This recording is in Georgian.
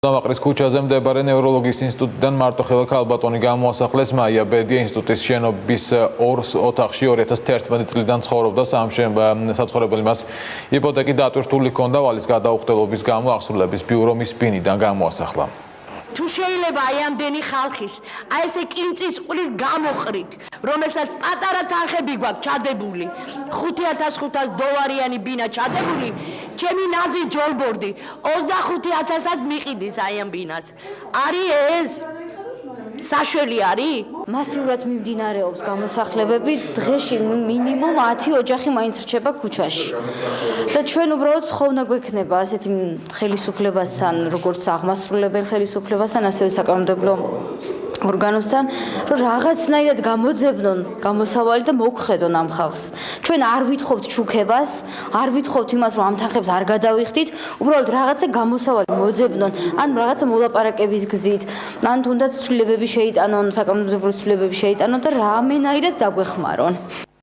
დამაყრის ქუჩაზე მდებარე ნევროლოგიის ინსტიტუტიდან მარტოხელა ქალბატონი გამოასახლეს მაია ბედია ინსტიტუტის შენობის ორ ოთახში 2011 წლიდან ცხოვრობდა საცხოვრებელი მას იპოთეკი დატვირთული ჰქონდა ვალის გადაუხდელობის გამო აღსრულების ბიურო მის ბინიდან გამოასახლა. თუ შეიძლება აი ამდენი ხალხის აი ესე კინწისყრის გამოყრით რომელსაც პატარა თანხები გვაქვს ჩადებული $5,500 ბინა ჩადებული ჩემი ნაზი ჯოლბორდი 25,000-ად მიყიდის აი ამ ბინას არის ეს საშველი არის მასიურად მიმდინარეობს გამოსახლებები დღეში მინიმუმ 10 ოჯახი მაინც რჩება ქუჩაში და ჩვენ უბრალოდ ხოვნა გვექნება ასეთი ხელისუფლებასთან როგორც აღმასრულებელ ხელისუფლებასთან ასევე საკანონმდებლო ორგანოსთან რომ რაღაცნაირად გამოძებნონ გამოსავალი და მოგხედონ ამ ხალხს ჩვენ არ ვითხოვთ ჩუქებას არ ვითხოვთ იმას რომ ამ თანხებს არ გადავიხდით უბრალოდ რაღაცა გამოსავალი მოძებნონ ან რაღაცა მოლაპარაკების გზით ან თუნდაც ცვლილებები შეიტანონ საკანონმდებლო ცვლილებები შეიტანონ და რამენაირად დაგვეხმარონ